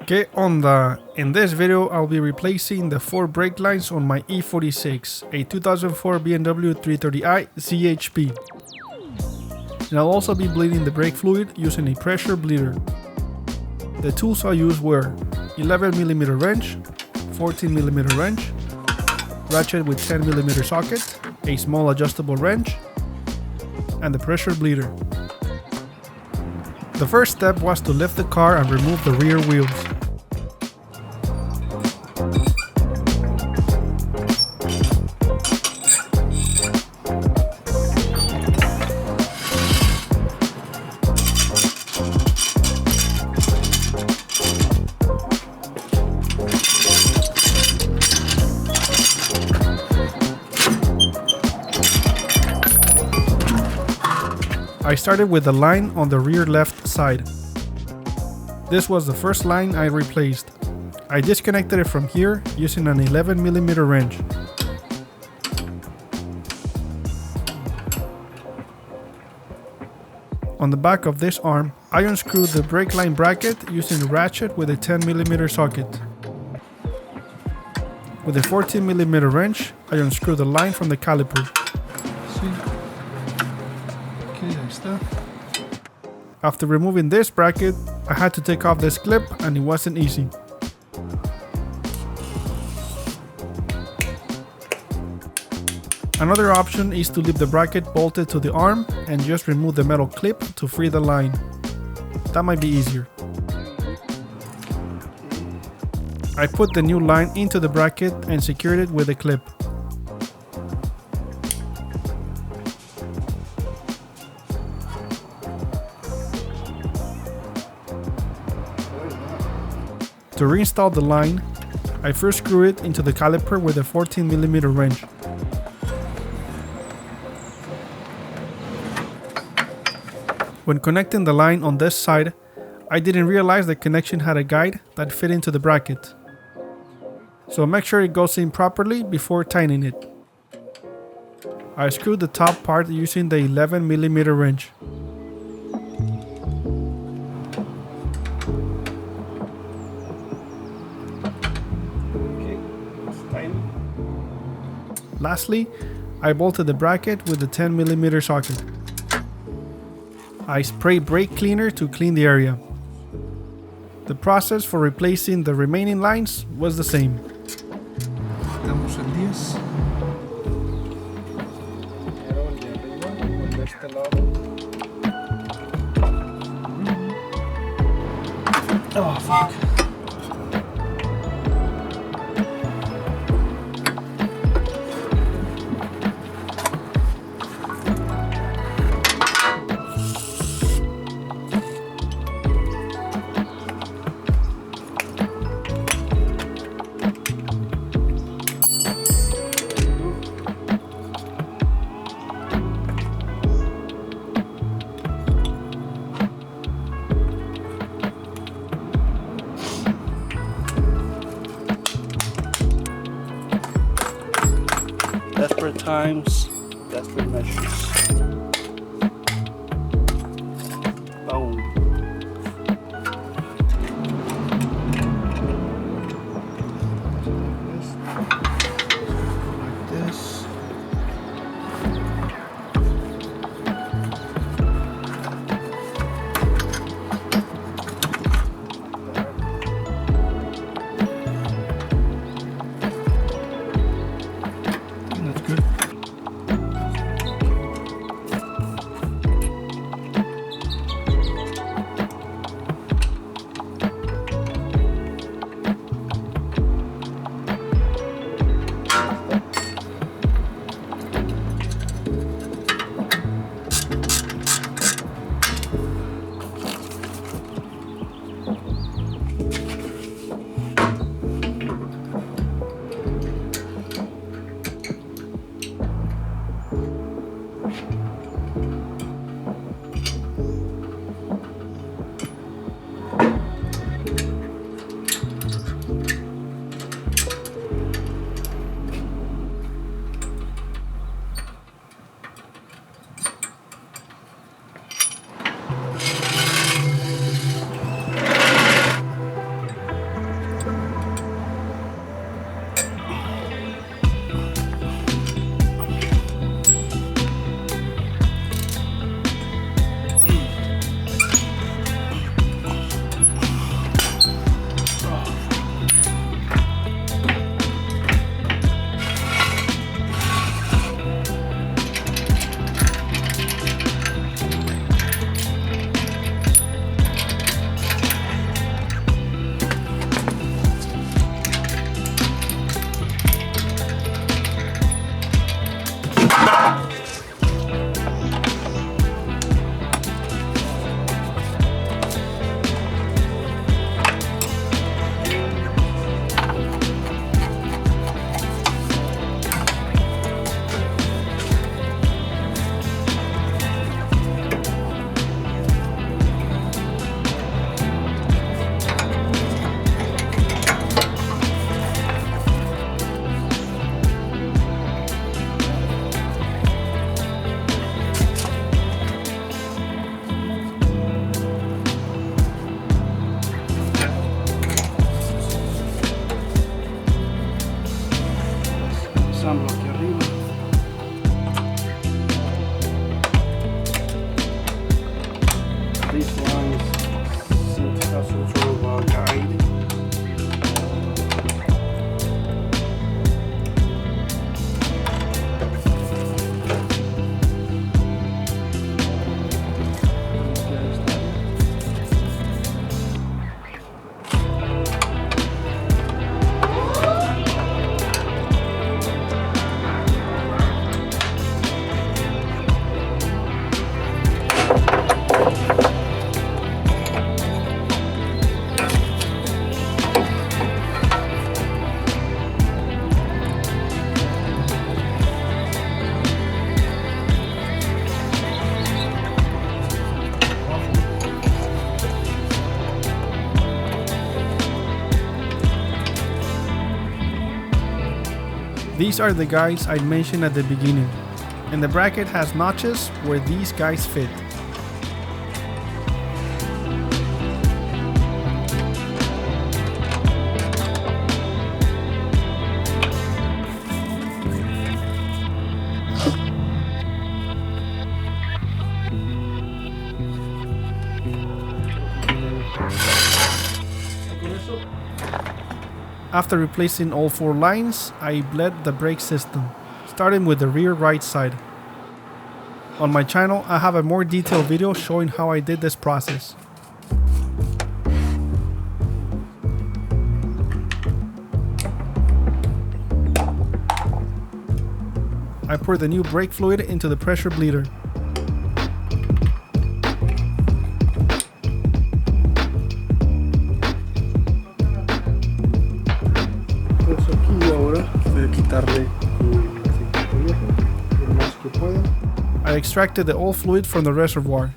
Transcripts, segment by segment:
¿Qué onda? In this video I'll be replacing the 4 brake lines on my E46, a 2004 BMW 330i ZHP. And I'll also be bleeding the brake fluid using a pressure bleeder. The tools I used were 11mm wrench, 14mm wrench, ratchet with 10mm socket, a small adjustable wrench, and the pressure bleeder. The first step was to lift the car and remove the rear wheels. I started with the line on the rear left side. This was the first line I replaced. I disconnected it from here using an 11mm wrench. On the back of this arm, I unscrewed the brake line bracket using a ratchet with a 10mm socket. With a 14mm wrench, I unscrewed the line from the caliper. After removing this bracket, I had to take off this clip and it wasn't easy. Another option is to leave the bracket bolted to the arm and just remove the metal clip to free the line. That might be easier. I put the new line into the bracket and secured it with a clip. To reinstall the line, I first screw it into the caliper with a 14mm wrench. When connecting the line on this side, I didn't realize the connection had a guide that fit into the bracket. So make sure it goes in properly before tightening it. I screwed the top part using the 11mm wrench. Lastly, I bolted the bracket with the 10mm socket. I sprayed brake cleaner to clean the area. The process for replacing the remaining lines was the same. Estamos en 10. Oh, fuck. Desperate times, desperate measures. Boom. Like this. That's good. These are the guides I mentioned at the beginning, and the bracket has notches where these guys fit. After replacing all 4 lines, I bled the brake system, starting with the rear right side. On my channel, I have a more detailed video showing how I did this process. I pour the new brake fluid into the pressure bleeder. I extracted the old fluid from the reservoir.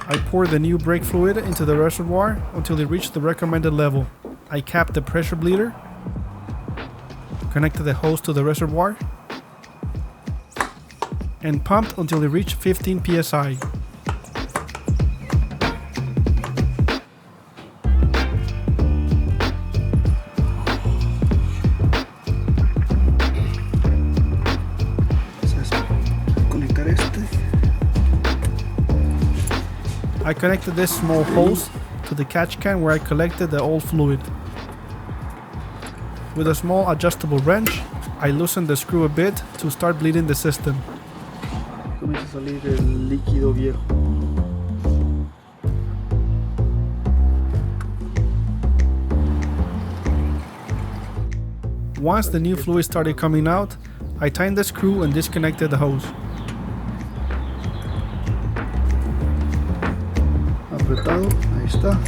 I poured the new brake fluid into the reservoir until it reached the recommended level. I capped the pressure bleeder, connected the hose to the reservoir, and pumped until it reached 15 psi. I connected this small hose to the catch can where I collected the old fluid. With a small adjustable wrench, I loosened the screw a bit to start bleeding the system. Comienza a salir el líquido viejo. Once the new fluid started coming out, I tightened the screw and disconnected the hose. Apretado, ahí está.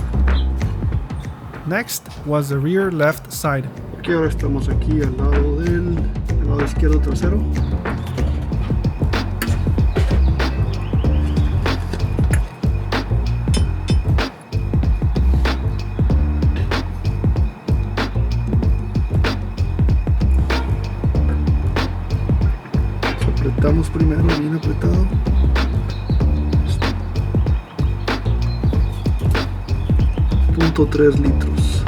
Next was the rear left side. Aquí ahora estamos aquí al lado izquierdo trasero. Apretamos primero, bien apretado. .3 litros.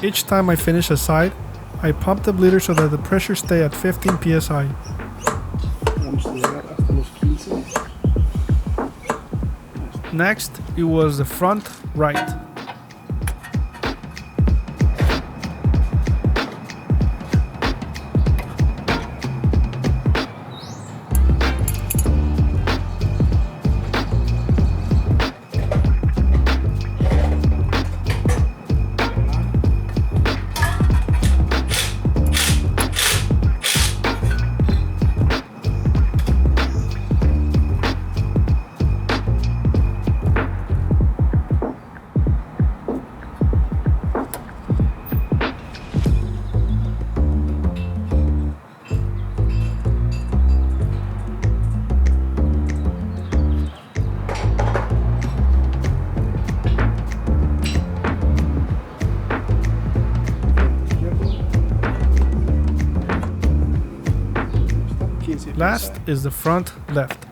Each time I finish a side, I pump the bleeder so that the pressure stay at 15 psi. Vamos a llegar hasta los 15. Next, it was the front right. Last is the front left.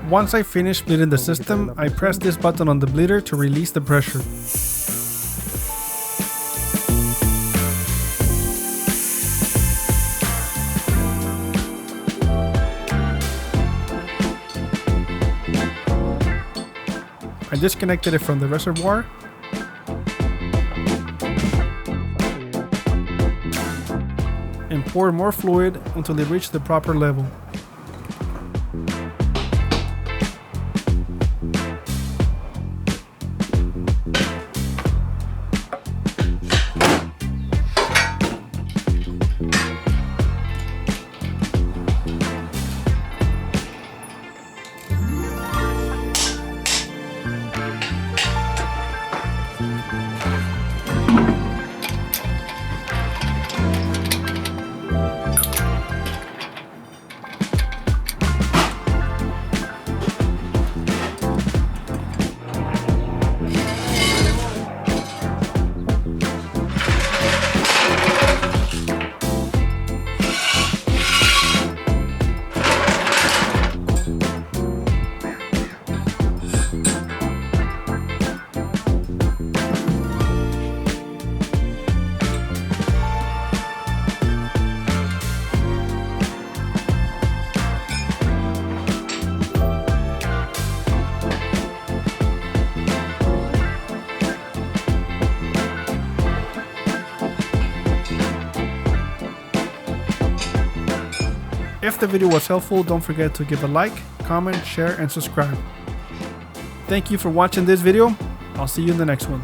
Once I finish bleeding the system, I press this button on the bleeder to release the pressure. I disconnected it from the reservoir and poured more fluid until it reached the proper level. If the video was helpful, don't forget to give a like, comment, share, and subscribe. Thank you for watching this video. I'll see you in the next one.